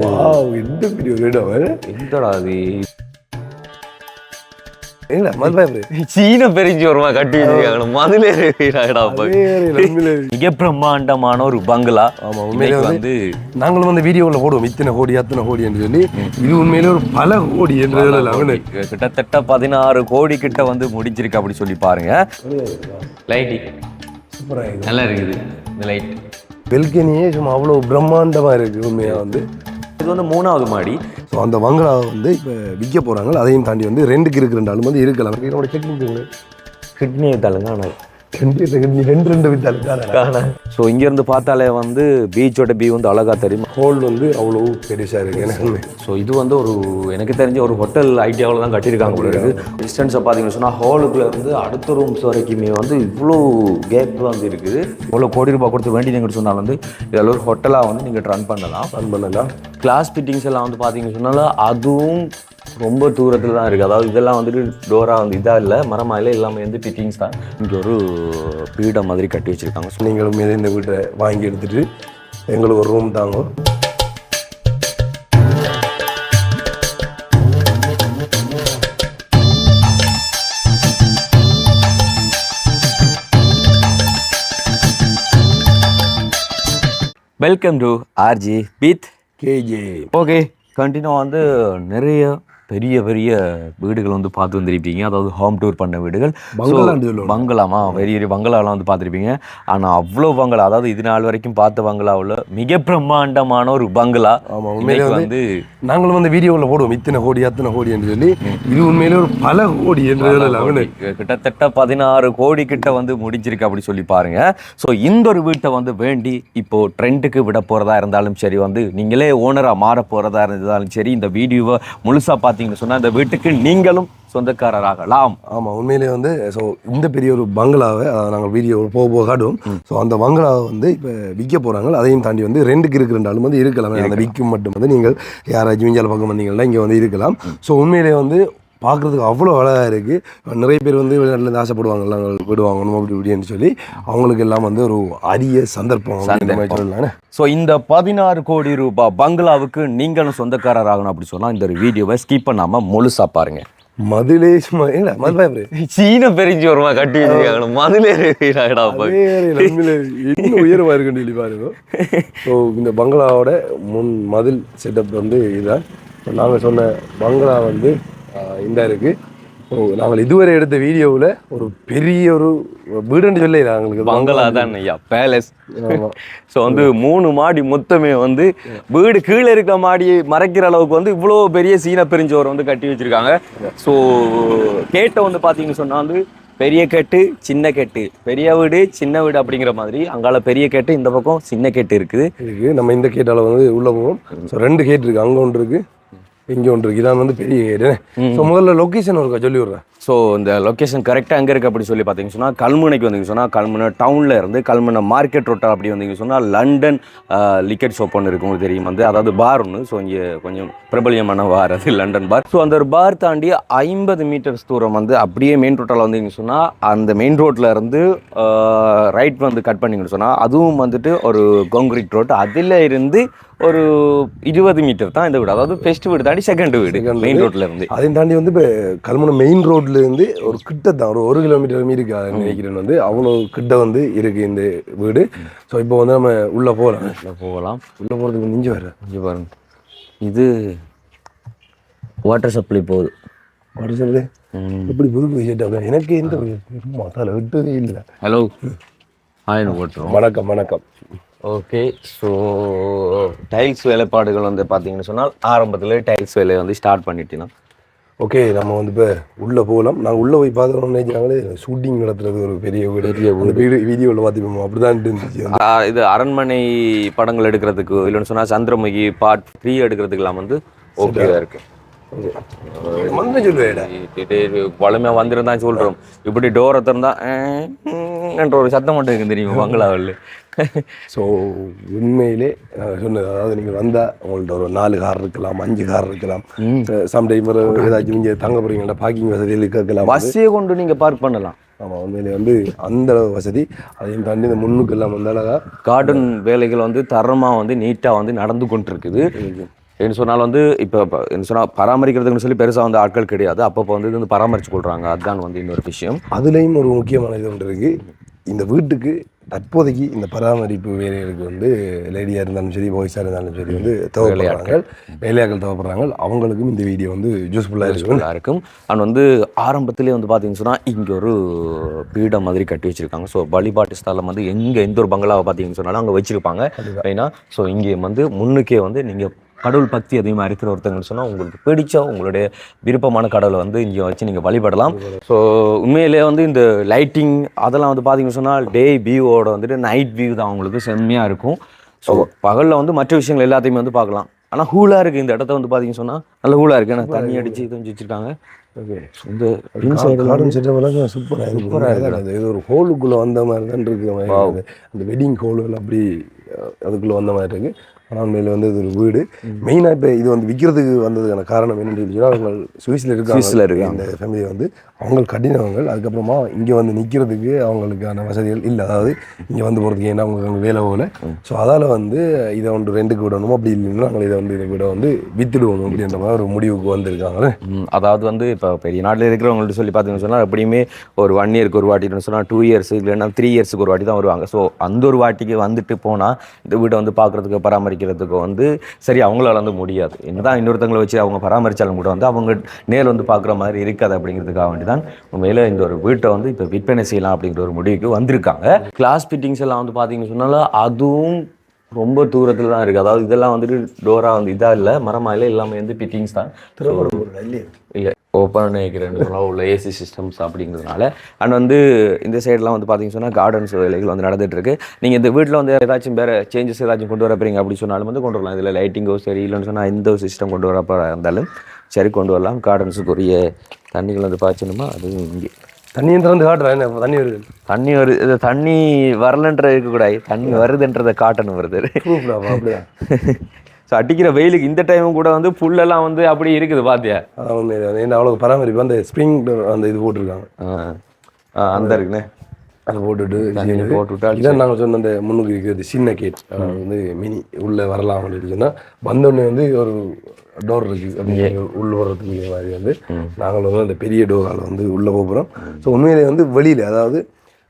Wow, இந்த பெரிய ஒரு இடம். எந்தடா அது? ஏங்க மதுரை சீன பெருஞ்சி வருமா கட்டி வச்சிருக்காங்க மதுளை மிக பிரம்மாண்டமான ஒரு பங்களா. ஆமா, உண்மையிலே வந்து நாங்களும் வந்து வீடியோவில் போடுவோம் இத்தனை கோடி அத்தனை கோடி என்று சொல்லி. இது உண்மையிலே ஒரு பல கோடி என்று கிட்டத்தட்ட 16 கோடி கிட்ட வந்து முடிஞ்சிருக்கு அப்படி சொல்லி பாருங்க. லைட்டிங் நல்லா இருக்குது. இந்த லைட் பெல்கனியே சும்மா அவ்வளோ பிரம்மாண்டமா இருக்கு உண்மையா வந்து. இது வந்து 3வது மாடி. ஸோ அந்த பங்களாவை வந்து இப்போ விற்க போகிறாங்க. அதையும் தாண்டி வந்து ரெண்டுக்கு இருக்கிறாலும் வந்து இருக்கலாம். என்னோட செக்கிங் கிட்னி வித்தாலுங்க ரெண்டு வித்தாலுங்க. ஸோ இங்கேருந்து பார்த்தாலே வந்து பீச்சோட வியூ வந்து அழகா தெரியும். ஹோல் வந்து அவ்வளோ பெருசாக இருக்குது எனக்கு. ஸோ இது வந்து ஒரு எனக்கு தெரிஞ்ச ஒரு ஹோட்டல் ஐடியாவில் தான் கட்டியிருக்காங்க போல இருக்குது. டிஸ்டன்ஸை பார்த்தீங்கன்னு சொன்னால் ஹாலுக்குள்ள இருந்து அடுத்த ரூம்ஸ் வரைக்குமே வந்து இவ்வளோ கேப் வந்து இருக்குது. இவ்வளோ கோடி ரூபாய் கொடுத்து வேண்டியதுன்னு சொன்னால் வந்து இதில் ஒரு ஹோட்டலாக வந்து நீங்கள் ரன் பண்ணலாம். கிளாஸ் ஃபிட்டிங்ஸ் எல்லாம் வந்து பார்த்தீங்கன்னு சொன்னாலும் அதுவும் ரொம்ப தூரத்தில் தான் இருக்குது. அதாவது இதெல்லாம் வந்துட்டு டோராக வந்து இதாக இல்லை, மரமாயில் எல்லாமே வந்து ஃபிட்டிங்ஸ் தான். இங்கே ஒரு வீடை மாதிரி கட்டி வச்சுருக்காங்க. ஸோ நீங்களும் இந்த வீட்டை வாங்கி எடுத்துகிட்டு எங்களுக்கு ஒரு ரூம் தாங்க. Welcome to RG with KJ. Okay, continue வந்து நிறைய பெரிய பெரிய வீடுகள் வந்து பார்த்து வந்திருப்பீங்க. அதாவது ஹோம் டூர் பண்ண வீடுகள், பங்களாமா, பெரிய பெரிய பங்களாலாம் வந்து பார்த்துருப்பீங்க. ஆனால் அவ்வளோ பங்களா, அதாவது இது நாள் வரைக்கும் பார்த்த பங்களாவில் மிக பிரம்மாண்டமான ஒரு பங்களா. ஆமாம், உண்மையிலே வந்து நாங்களும் வந்து வீடியோவில் போடுவோம் இத்தனை கோடி அத்தனை கோடி என்று சொல்லி. இது உண்மையிலே ஒரு பல கோடி என்று கிட்டத்தட்ட 16 கோடி கிட்ட வந்து முடிஞ்சிருக்கு அப்படி சொல்லி பாருங்க. ஸோ இந்த ஒரு வீட்டை வந்து வேண்டி இப்போ ட்ரெண்டுக்கு விட போகிறதா இருந்தாலும் சரி, வந்து நீங்களே ஓனராக மாற போகிறதா இருந்தாலும் சரி, இந்த வீடியோவை முழுசாக பார்த்தீங்கன்னு சொன்னால் இந்த வீட்டுக்கு நீங்களும் சொந்தக்காரராகலாம். ஆமாம், உண்மையிலே வந்து ஸோ இந்த பெரிய ஒரு பங்களாவை நாங்கள் வீடியோ போக காட்டுவோம். ஸோ அந்த பங்களாவை வந்து இப்போ விற்க போகிறாங்க. அதையும் தாண்டி வந்து ரெண்டுக்கு இருக்கிறாலும் வந்து இருக்கலாம். அந்த விற்கும் மட்டும் வந்து நீங்கள் யாராச்சும் விஞ்சால பக்கம் வந்தீங்கன்னா இங்கே வந்து இருக்கலாம். ஸோ உண்மையிலே வந்து பார்க்குறதுக்கு அவ்வளோ அழகாக இருக்குது. நிறைய பேர் வந்து வெளிநாட்டில் ஆசைப்படுவாங்க நாங்கள் வீடு வாங்கணும் அப்படி இப்படின்னு சொல்லி. அவங்களுக்கு எல்லாம் வந்து ஒரு அரிய சந்தர்ப்பம் சொல்லலாம். ஸோ இந்த 16 கோடி ரூபாய் பங்களாவுக்கு நீங்களும் சொந்தக்காரராகணும் அப்படி சொன்னால் இந்த ஒரு வீடியோவை ஸ்கிப் பண்ணாமல் முழுசாக பாருங்க. மதுளை மதுரை சீன பெருஞ்சி வருமா கட்டி வச்சிருக்காங்க மதுளை இன்னும் உயரமா இருக்குன்னு சொல்லி பாருங்க. ஸோ இந்த பங்களாவோட முன் மதில் செட்டப் வந்து இதுதான். நாங்கள் சொன்ன பங்களா வந்து இந்த இருக்கு. ஸோ நாங்கள் இதுவரை எடுத்த வீடியோவில் ஒரு பெரிய ஒரு வீடுன்னு சொல்லி எங்களுக்கு பங்களா தான் ஐயா, பேலஸ். ஸோ வந்து 3 மாடி மொத்தமே வந்து வீடு கீழே இருக்க மாடியை மறைக்கிற அளவுக்கு வந்து இவ்வளோ பெரிய சீன பெருஞ்சோரை வந்து கட்டி வச்சிருக்காங்க. ஸோ கேட்டை வந்து பார்த்தீங்கன்னு சொன்னால் வந்து பெரிய கேட்டு சின்ன கேட்டு, பெரிய வீடு சின்ன வீடு அப்படிங்கிற மாதிரி. அங்கால பெரிய கேட்டு, இந்த பக்கம் சின்ன கேட்டு இருக்குது. நம்ம இந்த கேட்டால வந்து உள்ள போவோம். ஸோ 2 கேட் இருக்கு, அங்கே ஒன்று இருக்கு, இங்கே ஒன்று இருக்கு. இதான் வந்து பெரிய கேட்டு. ஸோ முதல்ல லொக்கேஷன் இருக்கா சொல்லி விடுறேன். ஸோ இந்த லொக்கேஷன் கரெக்டாக எங்கே இருக்குது அப்படி சொல்லி பார்த்தீங்கன்னு சொன்னால், கல்முனைக்கு வந்தீங்க சொன்னால் கல்முனை டவுனில் இருந்து கல்முனை மார்க்கெட் ரோட்டா அப்படி வந்தீங்க சொன்னால் லண்டன் லிக்கர் ஷாப் ஒன்று இருக்குது, உங்களுக்கு தெரியும் வந்து, அதாவது பார் ஒன்று. ஸோ இங்கே கொஞ்சம் பிரபலியமான பார், அது லண்டன் பார். ஸோ அந்த ஒரு பார் தாண்டி 50 மீட்டர்ஸ் தூரம் வந்து அப்படியே மெயின் ரோட்டால் வந்தீங்க சொன்னால், அந்த மெயின் ரோட்டில் இருந்து ரைட் வந்து கட் பண்ணிங்கன்னு சொன்னால் அதுவும் வந்துட்டு ஒரு கான்கிரீட் ரோட். அதில் இருந்து ஒரு 20 மீட்டர் தான் இந்த வீடு, அதாவது ஃபர்ஸ்ட் வீடு தாண்டி செகண்ட் வீடு மெயின் ரோட்ல இருந்து. அதையும் தாண்டி வந்து இப்போ கல்முனை மெயின் ரோட்ல இருந்து ஒரு கிட்ட தான் ஒரு 1 கிலோமீட்டர் மீறி நினைக்கிறேன் வந்து அவ்வளோ கிட்ட வந்து இருக்கு இந்த வீடு. ஸோ இப்போ வந்து நம்ம உள்ள போகலாம். உள்ள போகிறதுக்கு இங்கே பாருங்க, இது வாட்டர் சப்ளை போகுது. வாட்டர் சப்ளை எப்படி புது எனக்கு எந்த மசாலா விட்டதே இல்லை. ஹலோ, ஹாய், போட்டுருவோம். வணக்கம் வணக்கம். ஓகே, ஸோ டைல்ஸ் வேலைப்பாடுகள் வந்து பார்த்தீங்கன்னு சொன்னால் ஆரம்பத்தில் டைல்ஸ் வேலையை வந்து ஸ்டார்ட் பண்ணிட்டீங்கன்னா ஓகே, நம்ம வந்து இப்போ உள்ளே போகலாம். நாங்கள் உள்ளே போய் பார்த்தோம்னு நினைச்சாங்களே ஷூட்டிங் நடத்துறது ஒரு பெரிய வீடு வீடியோவில் பார்த்துப்போம், அப்படி தான் இருந்துச்சு. இது அரண்மனை படங்கள் எடுக்கிறதுக்கு, இல்லைன்னு சொன்னால் சந்திரமுகி பார்ட் 3 எடுக்கிறதுக்கெல்லாம் வந்து ஓகேவா இருக்கு. பழமையா வந்திருந்தான் சொல்றோம். இப்படி டோரை திறந்தா என்ற ஒரு சத்தம் மட்டும் இருக்கு தெரியுமா பங்களாவில். ஸோ உண்மையிலே சொன்னது, அதாவது நீங்கள் வந்தால் உங்கள்ட்ட ஒரு 4 கார் இருக்கலாம், 5 கார் இருக்கலாம். சம்டைம் ஏதாச்சும் இங்கே தங்க போறீங்களா, பார்க்கிங் வசதியில் கேட்கலாம். பஸ்ஸையே கொண்டு நீங்கள் பார்க் பண்ணலாம். ஆமாம் உண்மையிலே வந்து அந்த அளவு வசதி, அதையும் தாண்டி இந்த முன்னுக்கு எல்லாம் வந்து அழகா கார்டன் வேலைகள் வந்து தரமாக வந்து நீட்டாக வந்து நடந்து கொண்டிருக்குது. என்ன சொன்னாலும் வந்து இப்போ என்ன சொன்னால் பராமரிக்கிறதுக்குன்னு சொல்லி பெருசாக வந்து ஆட்கள் கிடையாது. அப்பப்போ வந்து இது வந்து பராமரித்து கொள்கிறாங்க. அதுதான் வந்து இன்னொரு விஷயம். அதுலேயும் ஒரு முக்கியமான இது ஒன்று இருக்குது. இந்த வீட்டுக்கு தற்போதைக்கு இந்த பராமரிப்பு வேலைகளுக்கு வந்து லேடியாக இருந்தாலும் சரி, பாய்ஸாக இருந்தாலும் சரி வந்து தேவைப்படுறாங்க, வேலையாட்கள் தேவைப்படுறாங்க. அவங்களுக்கும் இந்த வீடியோ வந்து யூஸ்ஃபுல்லாக இருக்கும். அண்ட் வந்து ஆரம்பத்திலே வந்து பார்த்தீங்கன்னு சொன்னால் இங்கே ஒரு பீடம் மாதிரி கட்டி வச்சுருக்காங்க. ஸோ வழிபாட்டு ஸ்தலம் வந்து எந்த ஒரு பங்களாவை பார்த்தீங்கன்னு சொன்னாலும் அங்கே வச்சுருப்பாங்க. ஏன்னா ஸோ இங்கே வந்து முன்னுக்கே வந்து நீங்கள் கடவுள் பக்தி அதிகமாக இருக்கிற ஒருத்தங்கன்னு சொன்னால் உங்களுக்கு பிடிச்ச உங்களுடைய விருப்பமான கடவுளை வந்து இங்கே வச்சு நீங்கள் வழிபடலாம். ஸோ உண்மையிலே வந்து இந்த லைட்டிங் அதெல்லாம் வந்து பார்த்தீங்கன்னு சொன்னால் டே வியூவோட வந்துட்டு நைட் வியூ தான் உங்களுக்கு செம்மையாக இருக்கும். ஸோ பகலில் வந்து மற்ற விஷயங்கள் எல்லாத்தையுமே வந்து பார்க்கலாம். ஆனால் ஹூலாக இருக்குது இந்த இடத்த வந்து பார்த்தீங்கன்னு சொன்னால் நல்ல ஹூலாக இருக்குது. ஏன்னா தண்ணி அடித்து இது வந்து வச்சுருக்காங்க. இந்த கார்டன் செட்டப் சூப்பராக இருக்குது. இது ஒரு ஹோலுக்குள்ளே வந்த மாதிரி தான் இருக்குது. அந்த வெட்டிங் ஹோலுகள் அப்படி அதுக்குள்ளே வந்த மாதிரி இருக்குது. ஆனால் உண்மையில் வந்து இது ஒரு வீடு. மெயினாக இப்போ இது வந்து விற்கிறதுக்கு வந்ததுக்கான காரணம் என்னென்னு சொல்லிச்சுன்னா, அவங்க சுவிஸில் இருக்காங்க. இந்த ஃபேமிலி வந்து அவங்க கட்டினவங்க. அதுக்கப்புறமா இங்கே வந்து நிற்கிறதுக்கு அவங்களுக்கான வசதிகள் இல்லை. அதாவது இங்கே வந்து போகிறதுக்கு ஏன்னா அவங்களுக்கு அங்கே வேலை போகல. ஸோ அதால் வந்து இதை வந்து ரெண்டுக்கு விடணும். அப்படி இல்லைன்னா நாங்கள் இதை வந்து இதை விட வந்து விற்றுடுவோம் அப்படின்ற மாதிரி ஒரு முடிவுக்கு வந்திருக்காங்க. அதாவது வந்து இப்போ பெரிய நாட்டில் இருக்கிறவங்கள்ட்ட சொல்லி பார்த்தீங்கன்னு சொன்னால் எப்படியுமே ஒரு 1 இயருக்கு ஒரு வாட்டின்னு சொன்னால் 2 இயர்ஸ் இல்லைன்னா 3 இயர்ஸுக்கு ஒரு வாட்டி தான் வருவாங்க. ஸோ அந்த ஒரு வாட்டிக்கு வந்துட்டு போனால் இந்த வீட்டை வந்து பார்க்குறதுக்கு பராமரிக்கிறதுக்கு வந்து சரி அவங்களால வந்து முடியாது. என்னதான் இன்னொருத்தங்களை வச்சு அவங்க பராமரித்தாலும் கூட வந்து அவங்க நேரில் வந்து பார்க்குற மாதிரி இருக்காது. அப்படிங்கிறதுக்காக வேண்டி தான் உண்மையில் இந்த ஒரு வீட்டை வந்து இப்போ விற்பனை செய்யலாம் அப்படிங்கிற ஒரு முடிவுக்கு வந்திருக்காங்க. கிளாஸ் ஃபிட்டிங்ஸ் எல்லாம் வந்து பார்த்தீங்கன்னு சொன்னாலும் அதுவும் ரொம்ப தூரத்தில் தான் இருக்குது. அதாவது இதெல்லாம் வந்துட்டு டோராக வந்து இதாக இல்லை, மரமாக இல்லை, எல்லாமே வந்து ஃபிட்டிங்ஸ் தான். இல்லை ஓப்பன் நினைக்கிறேன்னு சொன்னால் உள்ள ஏசி சிஸ்டம்ஸ் அப்படிங்கிறதுனால. அண்ட் வந்து இந்த சைடெலாம் வந்து பார்த்தீங்கன்னு சொன்னால் கார்டன்ஸ் வேலைகள் வந்து நடந்துகிட்ருக்கு. நீங்கள் இந்த வீட்டில் வந்து ஏதாச்சும் வேறு சேஞ்சஸ் ஏதாச்சும் கொண்டு வரப்பீங்க அப்படி சொன்னாலும் வந்து கொண்டு வரலாம். இதில் லைட்டிங்கோ சரி இல்லைன்னு சொன்னால் எந்த ஒரு சிஸ்டம் கொண்டு வரப்போ இருந்தாலும் சரி கொண்டு வரலாம். கார்டன்ஸுக்குரிய தண்ணிகள் வந்து பாய்ச்சணுமா அதுவும் இங்கே தண்ணியும் திறந்து காட்டுறேன். தண்ணி வருது, தண்ணி வருது. இது தண்ணி வரலன்ற இருக்கக்கூடாது, தண்ணி வருதுன்றதை காட்டணும் வருது. அப்படிதான். ஸோ அடிக்கிற வெயிலுக்கு இந்த டைமும் கூட வந்து புல்லெல்லாம் வந்து அப்படி இருக்குது பார்த்தியா. ஏன்னா அவ்வளோ பராமரிப்பு அந்த ஸ்ப்ரிங் அந்த இது போட்டிருக்காங்க. அந்த இருக்குண்ணே அதை போட்டுவிட்டு போட்டுவிட்டால் இதான் நாங்கள் சொன்ன அந்த முன்னுக்கு இருக்கிறது சின்ன கேட் வந்து மினி உள்ளே வரலாம் அப்படின்னு சொன்னால் வந்தோடனே வந்து ஒரு டோர் இருக்குது அப்படிங்கிற உள்ள வர்றதுக்கு மாதிரி வந்து நாங்கள் வந்து அந்த பெரிய டோரால் வந்து உள்ளே போகிறோம். ஸோ உண்மையிலே வந்து வெளியில் அதாவது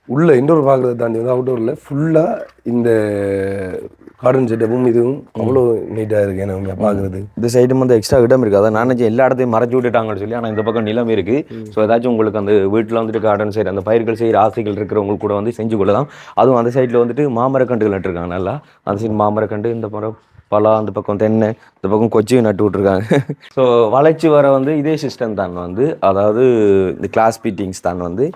உள்ள இன்டோர் பார்க்குறத தாண்டி வந்து அவுட்டோரில் ஃபுல்லாக இந்த கார்டன் செட்டப்பும் இதுவும் அவ்வளோ நீட்டாக இருக்குது. எனக்கு பார்க்குறது இந்த சைடும் வந்து எக்ஸ்ட்ரா இடம் இருக்குது. அதை நான் எல்லா இடத்தையும் மறைச்சி விட்டுட்டாங்கன்னு சொல்லி. ஆனால் இந்த பக்கம் நிலம் இருக்குது. ஸோ ஏதாச்சும் உங்களுக்கு அந்த வீட்டில் வந்துட்டு கார்டன் சைடு அந்த பயிர்கள் செய்கிற ஆசைகள் இருக்கிறவங்களுக்கு கூட வந்து செஞ்சு கொள்ளலாம். அதுவும் அந்த சைடில் வந்துட்டு மாமரக்கண்டுகள் நட்டுருக்காங்க. நல்லா அந்த சைடு மாமரக்கண்டு, இந்த மரம் பலா, அந்த பக்கம் தென்னை, இந்த பக்கம் கொச்சியும் நட்டு விட்ருக்காங்க. ஸோ வளைச்சி வர வந்து இதே சிஸ்டம் தான் வந்து, அதாவது இந்த கிளாஸ் ஃபிட்டிங்ஸ் தான் வந்து.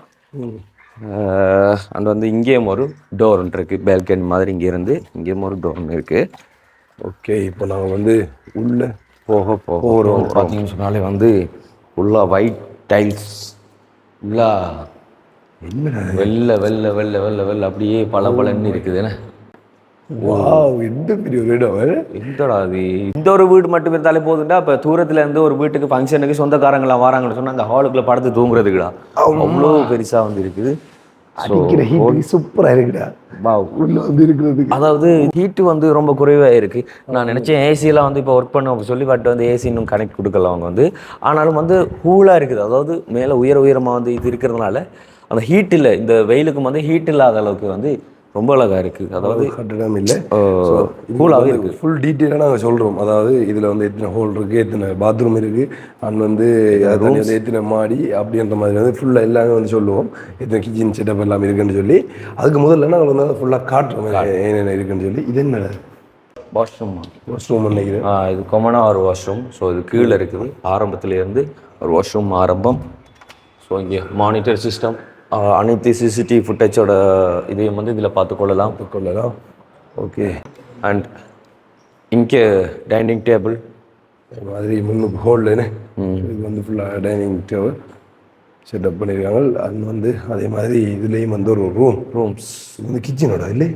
அண்ட் வந்து இங்கேயும் ஒரு டோர் ஒன்று இருக்குது, பேல்கனி மாதிரி. இங்கேருந்து இங்கேயும் ஒரு டோர் ஒன்று இருக்குது. ஓகே, இப்போ நாங்கள் வந்து உள்ளே போகிறோம். பார்த்தீங்கன்னு சொன்னாலே வந்து ஃபுல்லாக ஒயிட் டைல்ஸ், ஃபுல்லாக வெள்ளை வெள்ளை வெள்ளை வெள்ளை வெள்ளை அப்படியே பளபளன்னு இருக்குதுண்ணே. எந்த பெரிய ஒரு இடம் எந்தடா அது. இந்த ஒரு வீடு மட்டும் இருந்தாலே போதுண்டா. இப்போ தூரத்துல இருந்து ஒரு வீட்டுக்கு ஃபங்க்ஷனுக்கு சொந்தக்காரங்களாம் வராங்கன்னு சொன்னால் அந்த ஹாலுக்குள்ள படுத்து தூங்குறதுக்குடா அவ்வளோ பெருசாக வந்து இருக்குது. சூப்பராக இருக்குடா உள்ள வந்து இருக்கிறதுக்கு. அதாவது ஹீட்டு வந்து ரொம்ப குறைவாக இருக்குது. நான் நினச்சேன் ஏசியெல்லாம் வந்து இப்போ ஒர்க் பண்ண சொல்லி பட் வந்து ஏசி இன்னும் கனெக்ட் கொடுக்கல அவங்க வந்து. ஆனாலும் வந்து கூலாக இருக்குது. அதாவது மேலே உயரமாக வந்து இது இருக்கிறதுனால அந்த ஹீட் இல்லை, இந்த வெயிலுக்கும் வந்து ஹீட் இல்லாத அளவுக்கு வந்து ரொம்ப அழகாக இருக்குது. அதாவது கட்டிடம் இல்லை, கூலாகவே இருக்குது. ஃபுல் டீட்டெயிலாக நாங்கள் சொல்கிறோம். அதாவது இதில் வந்து எத்தனை ஹோல் இருக்குது, எத்தனை பாத்ரூம் இருக்குது, அண்ட் வந்து எத்தனை மாடி அப்படின்ற மாதிரி வந்து ஃபுல்லாக எல்லாமே வந்து சொல்லுவோம். எத்தனை கிச்சன் செட்டப் எல்லாமே இருக்குன்னு சொல்லி அதுக்கு முதல்ல நாங்கள் வந்து ஃபுல்லாக காட்டுறோம் என்னென்ன இருக்குன்னு சொல்லி. இது என்ன வாஷ்ரூம் நினைக்கிறேன். இது காமனாக ஒரு வாஷ்ரூம். ஸோ இது கீழே இருக்குது. ஆரம்பத்துலேருந்து ஒரு வாஷ்ரூம் ஆரம்பம். ஸோ இங்கே மானிட்டர் சிஸ்டம், அனைத்து சிசிடிவி ஃபுட்டேஜோட இதையும் வந்து இதில் பார்த்துக்கொள்ளலாம். ஓகே. அண்ட் இங்கே டைனிங் டேபிள் மாதிரி முன்னுக்கு ஹோல்டுன்னு இது வந்து ஃபுல்லாக டைனிங் டேபிள். செட்டப் பண்ணியிருக்காங்க. அது வந்து அதே மாதிரி இதுலேயும் வந்து ஒரு ரூம்ஸ் இது வந்து கிச்சனோட இல்லை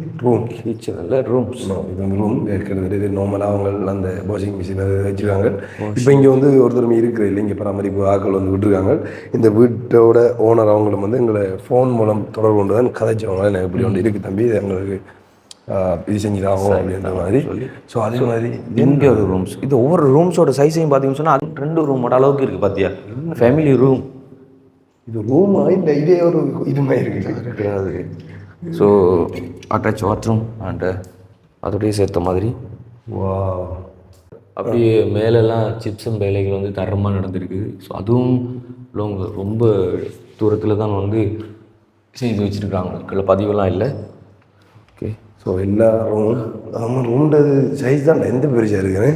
கிச்சன் இல்லை ரூம்ஸ். இது வந்து ரூம் இருக்கிறது. இது நார்மலாக அவங்க அந்த வாஷிங் மிஷின் அதை வச்சுருக்காங்க. இப்போ இங்கே வந்து ஒருத்தருமே இருக்கிற இல்லை, இங்கே பராமரிப்பு ஆட்கள் வந்து விட்டுருக்காங்க. இந்த வீட்டோட ஓனர் அவங்களும் வந்து எங்களை ஃபோன் மூலம் தொடர்பு கொண்டு தான் கதைச்சவங்க. எனக்கு இப்படி ஒன்று இருக்குது தம்பி, இது எங்களுக்கு இது செஞ்சுதாகும் அப்படின்ற மாதிரி சொல்லி. ஸோ அதே மாதிரி இங்கே ஒரு ரூம்ஸ், இது ஒவ்வொரு ரூம்ஸோட சைஸையும் பார்த்தீங்கன்னு சொன்னால் அது 2 ரூமோட அளவுக்கு இருக்குது பார்த்தியா. ஃபேமிலி ரூம் இது ரூமா இல்லை, இதே ஒரு இதுமாதிரி இருக்குது. ஸோ அட்டாச் பாத்ரூம் அண்டு அதோடய சேர்த்த மாதிரி. வா, அப்படியே மேலெல்லாம் சிப்ஸும் வேலைகள் வந்து தரமாக நடந்திருக்கு. ஸோ அதுவும் ரொம்ப தூரத்தில் தான் வந்து செய்து வச்சுருக்காங்க, கீழே பதிவெல்லாம் இல்லை. ஓகே, ஸோ எல்லா ரூம்ன்றது சைஸ் தான் எந்த பெருசாக இருக்குன்னு.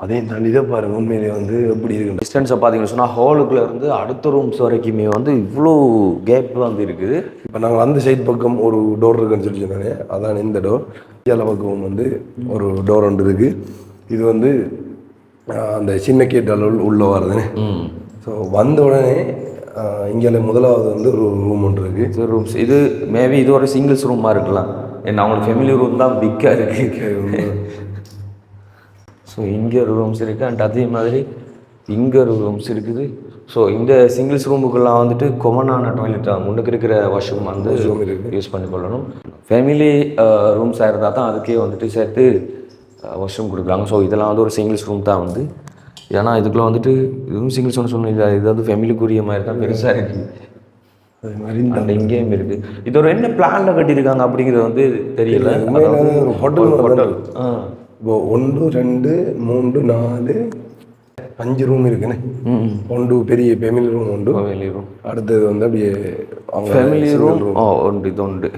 அதையும் தாண்டி தான் பாருங்கள் உண்மையிலே வந்து எப்படி இருக்கு டிஸ்டன்ஸை பார்த்தீங்கன்னு சொன்னால் ஹாலுக்குள்ளே இருந்து அடுத்த ரூம்ஸ் வரைக்குமே வந்து இவ்வளோ கேப் வந்து இருக்குது. இப்போ நாங்கள் அந்த சைட் பக்கம் ஒரு டோர் இருக்குன்னு சொல்லி சொன்னாங்க, அதான் இந்த டோர். இந்தியாவில் பக்கம் வந்து ஒரு டோர் ஒன்று இருக்குது. இது வந்து அந்த சின்ன கேட் அளவில் உள்ளே வர்றதுன்னு. ஸோ வந்த உடனே இங்கே முதலாவது வந்து ஒரு ரூம் ஒன்று இருக்குது. ரூம்ஸ் இது மேபி இது ஒரு சிங்கிள்ஸ் ரூமாக இருக்கலாம். ஏன்னா அவங்களுக்கு ஃபேமிலி ரூம் தான் பிக்காக இருக்குது. ஸோ இங்கே ஒரு ரூம்ஸ் இருக்குது அண்ட் அதே மாதிரி இங்கே ஒரு ரூம்ஸ் இருக்குது. ஸோ இந்த சிங்கிள்ஸ் ரூமுக்கெல்லாம் வந்துட்டு கொமனான டாய்லெட் தான், முன்னுக்கு இருக்கிற வாஷ்ரூம் வந்து யூஸ் பண்ணிக்கொள்ளணும். ஃபேமிலி ரூம்ஸாக இருந்தால் தான் அதுக்கே வந்துட்டு சேர்த்து வாஷ்ரூம் கொடுக்குறாங்க. ஸோ இதெல்லாம் வந்து ஒரு சிங்கிள்ஸ் ரூம் தான் வந்து. ஏன்னா இதுக்குள்ளே வந்துட்டு இதுவும் சிங்கிள்ஸ் ஒன்று சொன்னீங்க, இது வந்து ஃபேமிலிக்குரிய மாதிரி தான் பெருசாக இருக்குது. அதே மாதிரி அந்த இங்கேயும் இருக்குது. இது ஒரு என்ன பிளானில் கட்டியிருக்காங்க அப்படிங்கிறது வந்து தெரியல. ஹோட்டல் இப்போ 1 2 3 4 5 ரூம் இருக்குன்னு. ஒன்று பெரிய ஃபேமிலி ரூம் உண்டு. அடுத்தது வந்து அப்படியே அவங்க ஃபேமிலி ரூம் உண்டு, இது உண்டு.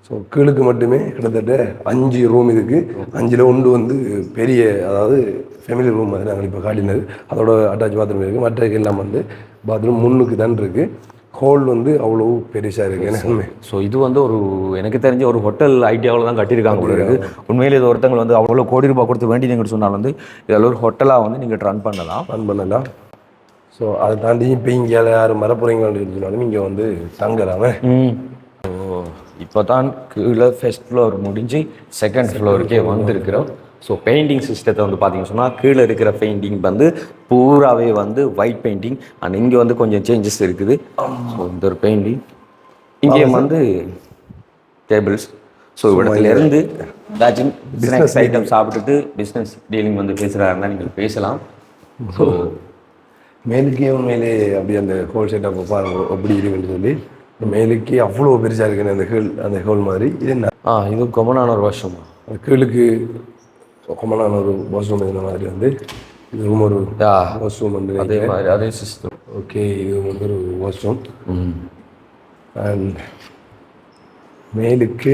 ஸோ கீழுக்கு மட்டுமே கிட்டத்தட்ட 5 ரூம் இருக்குது. 5ல் 1 வந்து பெரிய, அதாவது ஃபேமிலி ரூம் மாதிரி நாங்கள் இப்போ காட்டினது. அதோட அட்டாச் பாத்ரூம் இருக்குது. மற்றதுக்கு எல்லாம் வந்து பாத்ரூம் முன்னுக்கு தான் இருக்குது. ஹோல் வந்து அவ்வளோ பெருசாக இருக்குது எனக்கு. ஸோ இது வந்து ஒரு எனக்கு தெரிஞ்ச ஒரு ஹோட்டல் ஐடியாவில் தான் கட்டியிருக்காங்க போல இருக்குது. உண்மையிலே இது ஒருத்தவங்க வந்து அவ்வளோ கோடி ரூபாய் கொடுத்து வேண்டி நீங்கள் சொன்னால் வந்து இதில் ஒரு ஹோட்டலாக வந்து நீங்கள் ரன் பண்ணலாம். ஸோ அதை தாண்டி இப்போ இங்கே யாரும் மரப்புறீங்கன்னு சொன்னாலும் இங்கே வந்து தங்குறாங்க. ஸோ இப்போ தான் கீழே ஃபர்ஸ்ட் ஃப்ளோர் முடிஞ்சு செகண்ட் ஃப்ளோருக்கே வந்திருக்கிறோம். ஸோ பெயிண்டிங் சிஸ்டத்தை வந்து பார்த்தீங்கன்னு சொன்னால் கீழே இருக்கிற பெயிண்டிங் வந்து பூராவே வந்து ஒயிட் பெயிண்டிங் அண்ட் இங்கே வந்து கொஞ்சம் சேஞ்சஸ் இருக்குது. ஸோ இந்த ஒரு பெயிண்டிங் இங்கே வந்து டேபிள்ஸ். ஸோ இடத்துலேருந்து ஏதாச்சும் பிஸ்னஸ் ஐட்டம் சாப்பிட்டுட்டு பிஸ்னஸ் டீலிங் வந்து பேசுகிறாருன்னா நீங்கள் பேசலாம். ஸோ மேலுக்கே உண்மையிலே அப்படி அந்த ஹோல் செட்டப் பாருங்க அப்படி இருக்குன்னு சொல்லி மேலுக்கே அவ்வளோ பெருசாக இருக்குன்னு அந்த ஹோல் மாதிரி. இது என்ன இது கொமனான ஒரு வாஷ்ரூம். கீழுக்கு கொமனான ஒரு வாஷ்ரூம் இந்த மாதிரி வந்து இதுவும் ஒரு வாஷ்ரூம் வந்து அதே மாதிரி அதே சிஸ்டம். ஓகே, இது வந்து ஒரு வாஷ்ரூம். அண்ட் மேலுக்கு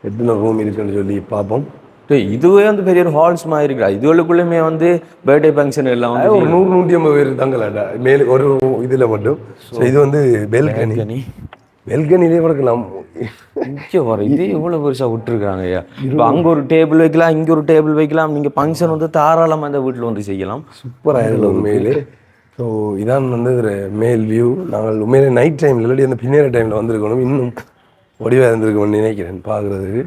எத்தனை ரூம் இருக்குன்னு சொல்லி பார்ப்போம். இதுவே வந்து பெரிய ஒரு ஹால்ஸ் மாதிரி இருக்கு. இதுகளுக்குள்ளேயுமே வந்து பர்த்டே ஃபங்க்ஷன் எல்லாம் வந்து ஒரு 100-150 பேர் தங்கலாண்டா மேலே ஒரு இதில் மட்டும். ஸோ இது வந்து பெல்கனிலே வளர்க்கலாம். இங்கே வர இது எவ்வளோ பெருசாக விட்டுருக்காங்க ஐயா. இப்போ அங்கே ஒரு டேபிள் வைக்கலாம், இங்கே ஒரு டேபிள் வைக்கலாம். நீங்கள் ஃபங்க்ஷன் வந்து தாராளமாக இந்த வீட்டில் வந்து செய்யலாம். சூப்பராக இருக்குது உண்மையிலே. ஸோ இதான் வந்து மேல் வியூ. நாங்கள் உண்மையிலே நைட் டைமில் இல்லாட்டி அந்த பின்னேற டைமில் வந்திருக்கணும், இன்னும் வடிவாக இருந்திருக்கணும்னு நினைக்கிறேன் பார்க்குறதுக்கு.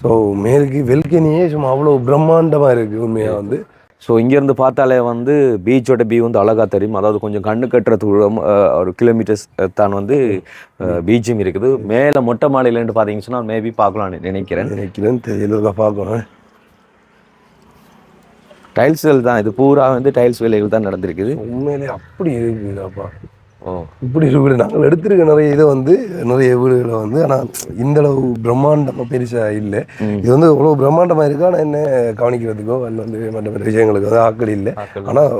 ஸோ மேலுக்கு வெல்கனியே சும்மா அவ்வளோ பிரம்மாண்டமாக இருக்குது உண்மையாக வந்து. ஸோ இங்கேருந்து பார்த்தாலே வந்து பீச்சோட வியூ வந்து அழகாக தெரியும். அதாவது கொஞ்சம் கண்ணு கட்டுற தூரம் ஒரு கிலோமீட்டர்ஸ் தான் வந்து பீச்சும் இருக்குது. மேலே மொட்டை மாடியிலேருந்து பார்த்தீங்கன்னு சொன்னால் மேபி பார்க்கலான்னு நினைக்கிறேன். தெரியல, பார்க்கலாம். டைல்ஸ்கள் தான், இது பூரா வந்து டைல்ஸ் வேலைகள் தான் நடந்திருக்குது. உண்மையிலே அப்படி இருக்குதாப்பா. இப்படி இருக்குது. நாங்கள் எடுத்திருக்க நிறைய இதை வந்து நிறைய வீடுகளை வந்து, ஆனால் இந்த அளவு பிரம்மாண்டமாக பெருசாக இல்லை. இது வந்து அவ்வளோ பிரம்மாண்டமாக இருக்கு. ஆனால் என்ன கவனிக்கிறதுக்கோ வந்து மற்ற விஷயங்களுக்கு வந்து ஆக்கள் இல்லை. ஆனால்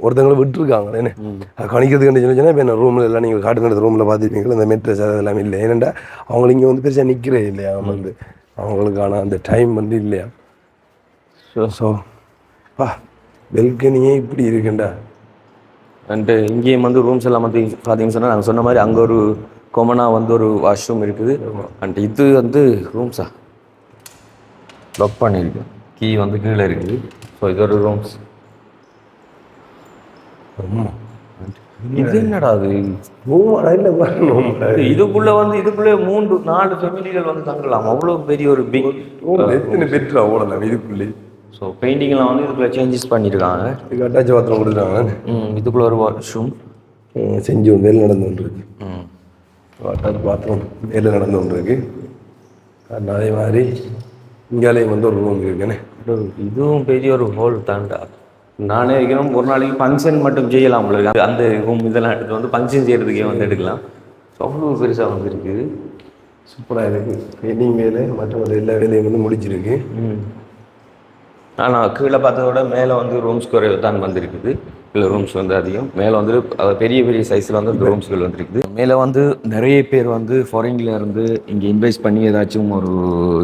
ஒருத்தங்களை விட்டுருக்காங்க என்ன கவனிக்கிறதுக்கு சொன்னால். இப்போ என்ன ரூமில் எல்லாம் நீங்கள் காட்டுன ரூமில் பார்த்துருப்பீங்களா, இந்த மெட்ரஸ் அதெல்லாம் இல்லை. ஏனெண்டா அவங்க இங்கே வந்து பெருசாக நிற்கிறே இல்லையா, அவங்க வந்து அவங்களுக்கான அந்த டைம் வந்து இல்லையா. ஸோ பெல்கனியே இப்படி இருக்குண்டா. அண்டு இங்கேயும் வந்து ரூம்ஸ் எல்லாம் வந்து பார்த்தீங்கன்னு சொன்னால் நாங்கள் சொன்ன மாதிரி அங்கே ஒரு கொமனாக வந்து ஒரு வாஷ்ரூம் இருக்குது. அண்ட் இது வந்து ரூம்ஸா லாக் பண்ணியிருக்கு, கீ வந்து கீழே இருக்குது. ஸோ இது ஒரு ரூம்ஸ். இது என்னடா அது? நோமாடா இல்லை நோமாடா இதுக்குள்ளே 3-4 ஃபேமிலிகள் வந்து தங்கலாம். அவ்வளோ பெரிய ஒரு பிக். எத்தனை பெட்ரா ஓடலாம் இதுக்குள்ளே. ஸோ பெயிண்டிங்லாம் வந்து இதுக்குள்ளே சேஞ்சஸ் பண்ணியிருக்காங்க. இதுக்கு அட்டாச் பாத்ரூம் கொடுத்துருக்காங்க. இதுக்குள்ளே ஒரு வாஷ்ரூம் செஞ்சு வேலை நடந்து கொண்டு இருக்கு. அட்டாச் பாத்ரூம் வேலை நடந்து கொண்டு இருக்கு. அதே மாதிரி இங்காலேயும் வந்து ஒரு ரூம் இருக்குன்னு. இதுவும் பெரிய ஒரு ஹோல் தாண்டா. நானே வைக்கணும் ஒரு நாளைக்கு ஃபங்க்ஷன் மட்டும் செய்யலாம் உங்களுக்கு. அந்த ரூம் இதெல்லாம் எடுத்து வந்து ஃபங்க்ஷன் செய்கிறதுக்கே வந்து எடுக்கலாம். ஸோ அவ்வளோ பெருசாக வந்து இருக்குது. சூப்பராக இருக்குது. பெயிண்டிங் வேலை மற்ற எல்லா வேலையும் வந்து முடிச்சிருக்கு. ஆனால் கீழே பார்த்தத விட மேலே வந்து ரூம்ஸ் குறைவு தான் வந்திருக்குது. கீழே ரூம்ஸ் வந்து அதிகம். மேலே வந்து பெரிய பெரிய சைஸில் வந்து இந்த ரூம்ஸ்கள் வந்துருக்குது. மேலே வந்து நிறைய பேர் வந்து ஃபாரின்ல இருந்து இங்கே இன்வெஸ்ட் பண்ணி ஏதாச்சும் ஒரு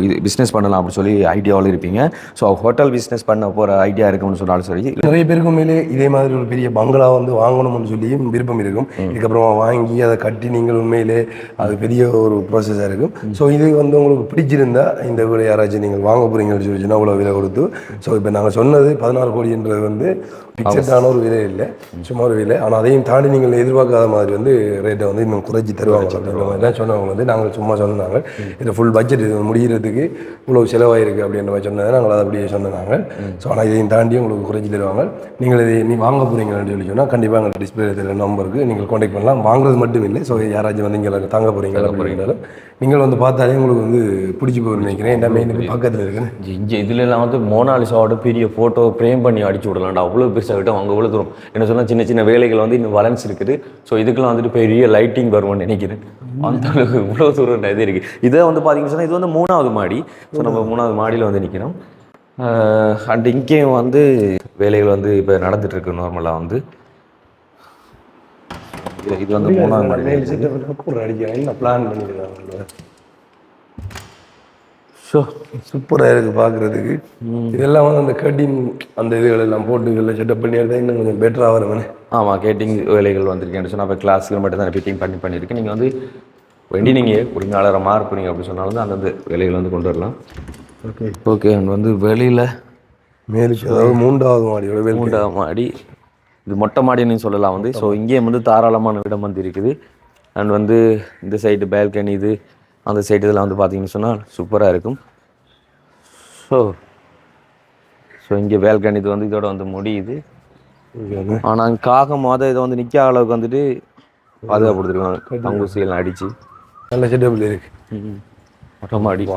இது பிஸ்னஸ் பண்ணலாம் அப்படின்னு சொல்லி ஐடியாவில் இருப்பீங்க. ஸோ ஹோட்டல் பிஸ்னஸ் பண்ண போகிற ஐடியா இருக்குன்னு சொன்னாலும் சரி, நிறைய பேருக்கு மேலே இதே மாதிரி ஒரு பெரிய பங்களா வந்து வாங்கணும்னு சொல்லியும் விருப்பம் இருக்கும். இதுக்கப்புறமா வாங்கி அதை கட்டி நீங்கள் உண்மையிலே அது பெரிய ஒரு ப்ராசஸாக இருக்கும். ஸோ இது வந்து உங்களுக்கு பிடிச்சிருந்தா இந்த வீடு யாராச்சும் நீங்கள் வாங்க போகிறீங்கன்னு சொல்லிச்சுன்னா அவ்வளோ விலை கொடுத்து. ஸோ இப்போ நாங்கள் சொன்னது 14 கோடின்றது வந்து பிக்சடான ஒரு விலை இல்லை, சும்மா ஒரு விலை. ஆனால் அதையும் தாண்டி நீங்கள் எதிர்பார்க்காத மாதிரி வந்து ரேட்டை வந்து இன்னும் குறைச்சி தருவாங்க அப்படின்ற மாதிரி தான் சொன்னவங்க வந்து. நாங்கள் சும்மா சொன்னாங்க இது ஃபுல் பட்ஜெட் இது முடிகிறதுக்கு இவ்வளோ செலவாயிருக்கு அப்படின்ற மாதிரி சொன்னதை நாங்கள் அதை அப்படியே சொன்னாங்க. ஸோ ஆனால் இதையும் தாண்டி உங்களுக்கு குறைச்சி தருவாங்க. நீங்கள் இதை நீ வாங்க போகிறீங்கன்னு சொல்லி சொன்னால் கண்டிப்பாக எங்கள் டிஸ்பிளே இருக்கிற நம்பருக்கு நீங்கள் கான்டாக்ட் பண்ணலாம். வாங்குறது மட்டும் இல்லை, ஸோ யாராச்சும் வந்து இங்கே தாங்க போகிறீங்கன்னாலும் நீங்கள் வந்து பார்த்தாலே உங்களுக்கு வந்து பிடிச்சி போய் நினைக்கிறேன். என்ன மெயினுக்கு பக்கத்தில் இருக்குன்னு இங்கே இதுலலாம் வந்து மோனாலிசாவோட பெரிய ஃபோட்டோ ஃப்ரேம் பண்ணி அடிச்சு விடலாம்டா. அவ்வளோ பெருசாக கிட்ட அவங்க எவ்வளோ தூரம் என்ன சொன்னால் சின்ன சின்ன வேலைகள் வந்து இன்னும் வளர்ச்சி இருக்குது. ஸோ இதுக்கெல்லாம் வந்துட்டு பெரிய லைட்டிங் வரும்னு நினைக்கிறேன். அந்த அளவுக்கு இவ்வளோ தூரம் இது இருக்குது. இதை வந்து பார்த்தீங்கன்னு சொன்னால் இது வந்து 3வது மாடி. ஸோ நம்ம 3வது மாடியில் வந்து நிற்கிறோம். அண்ட் இங்கேயும் வந்து வேலைகள் வந்து இப்போ நடந்துகிட்ருக்கு நார்மலாக வந்து. இது வந்து 3வது மாடி அடிக்க பிளான் பண்ணியிருக்காங்க. ஸோ சூப்பராக இருக்குது பார்க்குறதுக்கு. இதெல்லாம் வந்து அந்த கட்டிங் அந்த இதுகள் எல்லாம் போட்டு இதெல்லாம் செட்டப் பண்ணி எடுத்தால் இன்னும் கொஞ்சம் பெட்டராக வருமானே. ஆமாம், கேட்டிங் வேலைகள் வந்திருக்கேன்னு சொன்னால் இப்போ கிளாஸுக்கு மட்டும் தான் ஃபிட்டிங் பண்ணியிருக்கு. நீங்கள் வந்து வேண்டி நீங்கள் உரிமையாளரை மாறுப்பீங்க அப்படி சொன்னாலும் தான் அந்தந்த வேலைகள் வந்து கொண்டு வரலாம். ஓகே அண்ட் வந்து வெளியில் மேலுக்கு அதாவது 3வது மாடியோட 3வது மாடி இது மொட்டை மாடின்னு சொல்லலாம் வந்து. ஸோ இங்கேயும் வந்து தாராளமான இடம் வந்து இருக்குது. அண்ட் வந்து இந்த சைடு பால்கனி இது அந்த சைடு இதெல்லாம் வந்து பார்த்தீங்கன்னு சொன்னால் சூப்பராக இருக்கும். ஸோ இங்கே பால்கனி இது வந்து இதோட வந்து முடியுது. ஆனால் காகம் இதை வந்து நிற்க அளவுக்கு வந்துட்டு பாதுகாப்படுத்திருக்காங்க. தங்குசியெல்லாம் அடித்து நல்ல செட்டபிள் இருக்கு. மொட்டை மாடி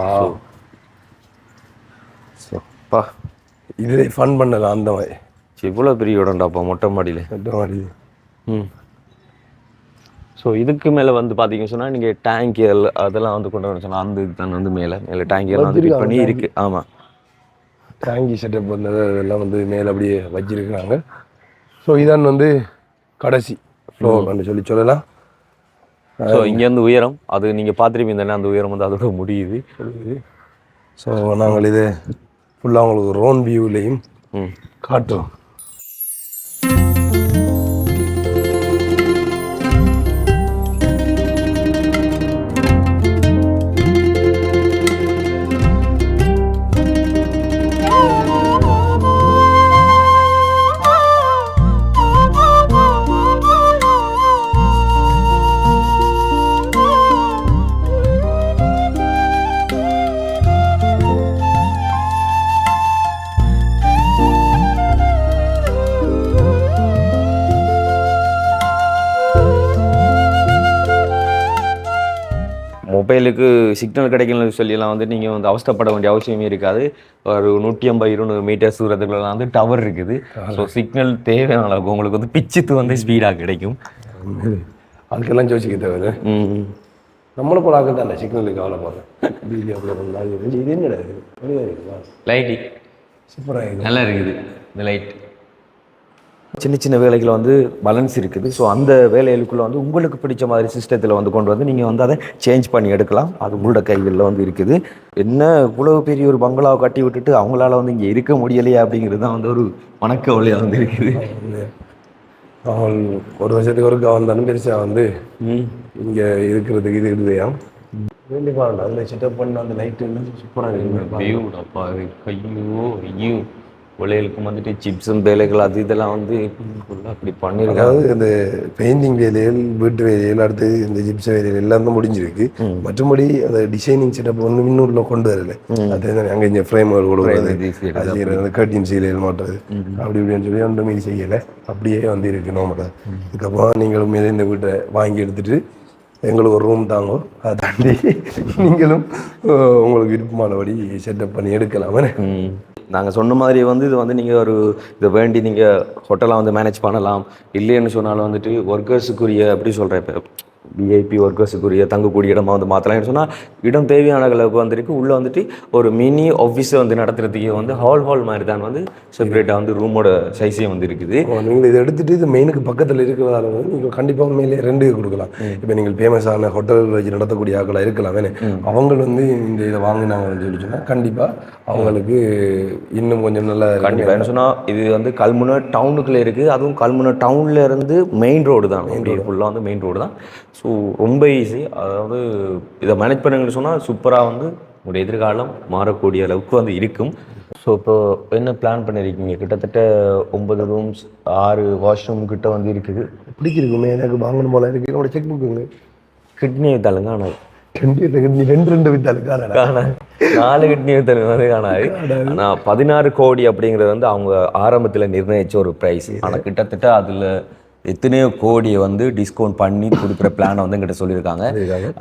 பா இதில் ஃபன் பண்ணலாம் அந்த மாதிரி. இவ்வளோ பெரிய இடம்டாப்பா மொட்டை மாடி. ஸோ இதுக்கு மேலே வந்து பார்த்தீங்கன்னு சொன்னால் நீங்கள் டேங்கியல் அதெல்லாம் வந்து கொண்டு வர சொன்னால் அந்த இது தான் வந்து மேலே டேங்கியெல்லாம் வந்து ஃபிட் பண்ணி இருக்குது. ஆமாம், டேங்கி செட்டப் பண்ணது அதெல்லாம் வந்து மேலே அப்படியே வச்சிருக்கிறாங்க. ஸோ இதான் வந்து கடைசி ஃப்ளோர் சொல்லலாம். ஸோ இங்கேருந்து உயரம் அது நீங்கள் பார்த்துருப்பீங்க தானே, அந்த உயரம் வந்து அதோட முடியுது. ஸோ நாங்கள் இது ஃபுல்லாக உங்களுக்கு ரோன் வியூலையும் காட்டுறோம். மொபைலுக்கு சிக்னல் கிடைக்கலன்னு சொல்லியெல்லாம் வந்து நீங்கள் வந்து அவஸ்தப்பட வேண்டிய அவசியமே இருக்காது. ஒரு 150-200 மீட்டர் தூரத்துக்குலாம் வந்து டவர் இருக்குது. ஸோ சிக்னல் தேவையான அளவுக்கு உங்களுக்கு வந்து பிச்சுத்து வந்து ஸ்பீடாக கிடைக்கும். அதுக்கெல்லாம் யோசிக்க தேவை. நம்மளை போல ஆக்க தான் சிக்னலுக்கு கவலைப்படுறேன். இது என்ன லைட்டு சூப்பராக நல்லா இருக்குது. இந்த லைட் சின்ன சின்ன வேலைகள் வந்து பேலன்ஸ் இருக்குது. ஸோ அந்த வேலைகளுக்குள்ளே வந்து உங்களுக்கு பிடிச்ச மாதிரி சிஸ்டத்தில் வந்து கொண்டு வந்து நீங்கள் வந்து அதை சேஞ்ச் பண்ணி எடுக்கலாம். அது உங்களோட கைகளில் வந்து இருக்குது. என்ன இவ்வளோ பெரிய ஒரு பங்களாவை கட்டி விட்டுட்டு அவங்களால வந்து இங்கே இருக்க முடியலையா அப்படிங்கிறது தான் வந்து ஒரு வணக்கவழியாக வந்து இருக்குது. அவன் ஒரு வருஷத்துக்கு ஒருக்கா வந்தாலும் பெருசாக வந்து இங்கே இருக்கிறதுக்கு இது இல்லையா வேண்டிப்பாண்டா அதில் செட்டப் பண்ண அந்த லைட்டு சூப்பராக இருக்கு. ஐயோ பிள்ளைகளுக்கும் வந்துட்டு சிப்ஸும் வேலைகள் அது இதெல்லாம் வந்து ஃபுல்லாக அப்படி பண்ணியிருக்காங்க. அதாவது இந்த பெயிண்டிங் வேலைகள், வீட்டு வேலைகள், அடுத்து இந்த ஜிப்ஸ் வேலைகள் எல்லாம் தான் முடிஞ்சிருக்கு. மற்றபடி அந்த டிசைனிங் செட்டப் ஒன்று இன்னும் கொண்டு வரல. அது அங்கே இங்கே ஃப்ரேம்கள் கொடுக்குறது, கட்டிங் சீலைகள் மாட்டுறது அப்படி இப்படின்னு சொல்லி ஒன்றுமே செய்யலை. அப்படியே வந்து இருக்கு நோம்பல. இதுக்கப்புறம் நீங்களும் மீது இந்த வீட்டை வாங்கி எடுத்துட்டு எங்களுக்கு ஒரு ரூம் தாங்கோ, அதை தாண்டி நீங்களும் உங்களுக்கு விருப்பமானபடி செட்டப் பண்ணி எடுக்கலாமே. நாங்கள் சொன்ன மாதிரி வந்து இது வந்து நீங்கள் ஒரு இதை வேண்டி நீங்கள் ஹோட்டலாக வந்து மேனேஜ் பண்ணலாம். இல்லைன்னு சொன்னாலும் வந்துட்டு ஒர்க்கர்ஸுக்குரிய எப்படி சொல்கிறேன், இப்போ விஐபி ஒர்க்கர்ஸுக்குரிய தங்கக்கூடிய இடமா வந்து மாற்றலாம்னு சொன்னால் இடம் தேவையான அளவுக்கு வந்துருக்கு. உள்ளே வந்துட்டு ஒரு மினி ஆஃபீஸை வந்து நடத்துறதுக்கு வந்து ஹால் மாதிரி தான் வந்து செப்பரேட்டாக வந்து ரூமோட சைஸே வந்து இருக்குது. நீங்கள் இதை எடுத்துகிட்டு இது மெயினுக்கு பக்கத்தில் இருக்கிறதால வந்து நீங்கள் கண்டிப்பாக உண்மையிலே ரெண்டு கொடுக்கலாம். இப்போ நீங்கள் ஃபேமஸான ஹோட்டல் வச்சு நடத்தக்கூடிய ஆட்களாக இருக்கலாம். அவங்க வந்து இந்த இதை வாங்கினாங்கன்னு சொல்லி சொன்னால் கண்டிப்பாக அவங்களுக்கு இன்னும் கொஞ்சம் நல்லா கண்டிப்பாக என்ன சொன்னால் இது வந்து கல்முனை டவுனுக்குள்ளே இருக்குது. அதுவும் கல்முனை டவுனில் இருந்து மெயின் ரோடு தான், ஃபுல்லாக வந்து மெயின் ரோடு தான். ஸோ ரொம்ப ஈஸி. அதாவது இதை மேனேஜ் பண்ணுங்கன்னு சொன்னால் சூப்பராக வந்து ஒரு எதிர்காலம் மாறக்கூடிய அளவுக்கு வந்து இருக்கும். ஸோ இப்போ என்ன பிளான் பண்ணியிருக்கீங்க? கிட்டத்தட்ட 9 ரூம்ஸ் 6 வாஷ்ரூம் கிட்ட வந்து இருக்குது. பிடிச்சிருக்குமே, எனக்கு வாங்கணும் போல இருக்குது. என்னோட செக் புக்குங்க கிட்னி வித்தாலுங்க ஆனால் ரெண்டு வித்தாலும் காணாது, 4 கிட்னி வித்தாலும் வந்து காணாது. ஆனால் 16 கோடி அப்படிங்கிறது வந்து அவங்க ஆரம்பத்தில் நிர்ணயித்த ஒரு ப்ரைஸ். ஆனால் கிட்டத்தட்ட அதில் எத்தனையோ கோடியை வந்து டிஸ்கவுண்ட் பண்ணி கொடுக்குற பிளானை வந்து எங்கிட்ட சொல்லியிருக்காங்க.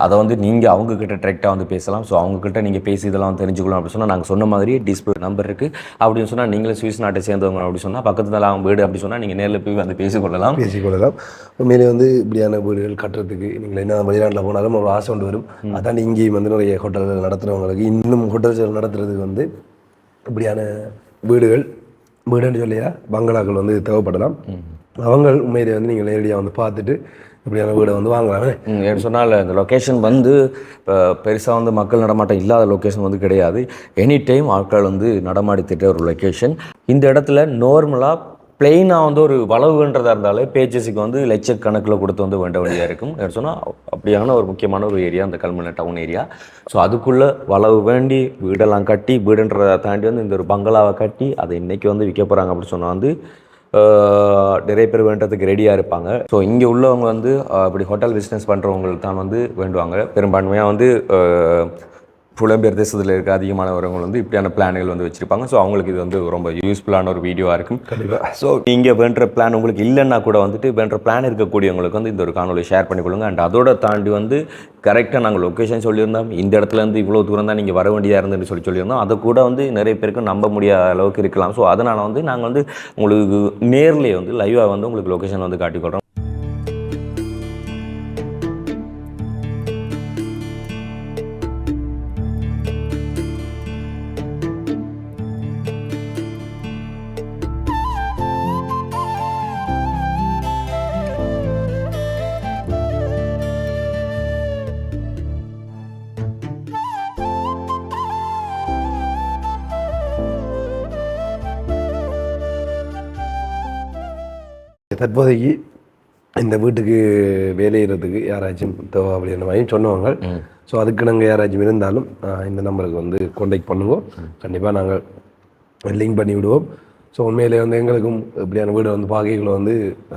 அதை வந்து நீங்கள் அவங்கக்கிட்ட டிரெக்டாக வந்து பேசலாம். ஸோ அவங்கக்கிட்ட நீங்கள் பேசி இதெல்லாம் தெரிஞ்சுக்கலாம் அப்படின்னு சொன்னால் நாங்கள் சொன்ன மாதிரியே டிஸ்பிளே நம்பர் இருக்குது. அப்படின்னு சொன்னால் நீங்களே சுவிஸ் நாட்டை சேர்ந்தவங்க அப்படி சொன்னால் பக்கத்தில் அவங்க வீடு அப்படி சொன்னால் நீங்கள் நேரில் போய் வந்து பேசிக்கொள்ளலாம். உண்மையிலே வந்து இப்படியான வீடுகள் கட்டுறதுக்கு நீங்கள் என்ன வெளிநாட்டில் போனாலும் ஒரு ஆசை கொண்டு வரும். அதாண்டி இங்கேயும் வந்து நிறைய ஹோட்டல்கள் நடத்துகிறவங்களுக்கு இன்னும் ஹோட்டல்கள் நடத்துறதுக்கு வந்து இப்படியான வீடுன்னு சொல்லியா பங்களாக்கள் வந்து தேவைப்படலாம். அவங்க உண்மையிலே வந்து நீங்கள் நேரடியாக வந்து பார்த்துட்டு இப்படியான வீடை வந்து வாங்கலாமே. ஏன்னு சொன்னால் இந்த லொக்கேஷன் வந்து இப்போ பெருசாக வந்து மக்கள் நடமாட்டம் இல்லாத லொக்கேஷன் வந்து கிடையாது. எனி டைம் ஆட்கள் வந்து நடமாடித்திட்ட ஒரு லொக்கேஷன். இந்த இடத்துல நார்மலாக பிளெயினாக வந்து ஒரு வளவுன்றதாக இருந்தாலே பேச்சஸுக்கு வந்து லட்சக்கணக்கில் கொடுத்து வந்து வேண்ட வேண்டியாக இருக்கும். ஏன்னு சொன்னால் அப்படியான ஒரு முக்கியமான ஒரு ஏரியா அந்த கல்முனை டவுன் ஏரியா. ஸோ அதுக்குள்ளே வளவு வேண்டி வீடெல்லாம் கட்டி வீடுன்றதை தாண்டி வந்து இந்த ஒரு பங்களாவை கட்டி அதை இன்றைக்கி வந்து விற்க போகிறாங்க அப்படின்னு சொன்னால் வந்து நிறைய பேர் வேண்டதுக்கு ரெடியாக இருப்பாங்க. ஸோ இங்கே உள்ளவங்க வந்து இப்படி ஹோட்டல் பிஸ்னஸ் பண்ணுறவங்களுக்கு தான் வந்து வேண்டுவாங்க. பெரும்பான்மையாக வந்து புலம்பெயர் தேசத்தில் இருக்க அதிகமானவங்க வந்து இப்படியான பிளான்கள் வந்து வச்சுருப்பாங்க. ஸோ அவங்களுக்கு இது வந்து ரொம்ப யூஸ்ஃபுல்லான ஒரு வீடியோவாக இருக்கும். கண்டிப்பாக. ஸோ நீங்கள் வேண்ட பிளான் உங்களுக்கு இல்லைன்னா கூட வந்துட்டு வேண்ட பிளான் இருக்கக்கூடியவங்களுக்கு வந்து இந்த ஒரு காணொலி ஷேர் பண்ணிக்கொள்ளுங்க. அண்ட் அதோட தாண்டி வந்து கரெக்டாக நாங்கள் லொக்கேஷன் சொல்லியிருந்தோம், இந்த இடத்துலேருந்து இவ்வளோ தூரம் தான் நீங்கள் வர வேண்டியதாக இருந்துன்னு சொல்லியிருந்தோம். அதை கூட வந்து நிறைய பேருக்கு நம்ப முடியாத அளவுக்கு இருக்கலாம். ஸோ அதனால் வந்து நாங்கள் வந்து உங்களுக்கு நேர்லேயே வந்து லைவாக வந்து உங்களுக்கு லொக்கேஷன் வந்து காட்டிக்கொள்கிறோம். தற்போதைக்கு இந்த வீட்டுக்கு வேலையிறதுக்கு யாராச்சும் தேவை அப்படின்ற மாதிரி சொன்னவங்க. ஸோ அதுக்கு நாங்கள் யாராச்சும் இருந்தாலும் இந்த நம்பருக்கு வந்து கான்டாக்ட் பண்ணுவோம். கண்டிப்பாக நாங்கள் லிங்க் பண்ணி விடுவோம். ஸோ உண்மையிலே வந்து எங்களுக்கும் இப்படியான வீடு வந்து பார்க்கல வந்து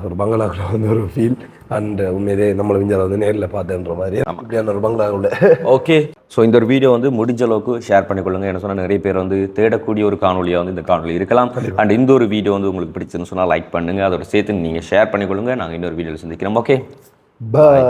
ஒரு பங்களாக்குள்ள வந்து ஒரு ஃபீல் அண்ட் உண்மையிலே நம்மளை விஞ்சால வந்து நேரில் பார்த்தேன்ற மாதிரி இப்படியான ஒரு பங்களாக்குள்ள. ஓகே, ஸோ இந்த ஒரு வீடியோ வந்து முடிஞ்ச அளவுக்கு ஷேர் பண்ணிக்கொள்ளுங்க. என்ன சொன்னால் நிறைய பேர் வந்து தேடக்கூடிய ஒரு காணொலியாக வந்து இந்த காணொலி இருக்கலாம். அண்ட் இந்த ஒரு வீடியோ வந்து உங்களுக்கு பிடிச்சுன்னு சொன்னால் லைக் பண்ணுங்கள். அதோட சேர்த்து நீங்கள் ஷேர் பண்ணிக்கொள்ளுங்க. நாங்கள் இன்னொரு வீடியோவில் சந்திக்கிறோம். ஓகே, பாய்.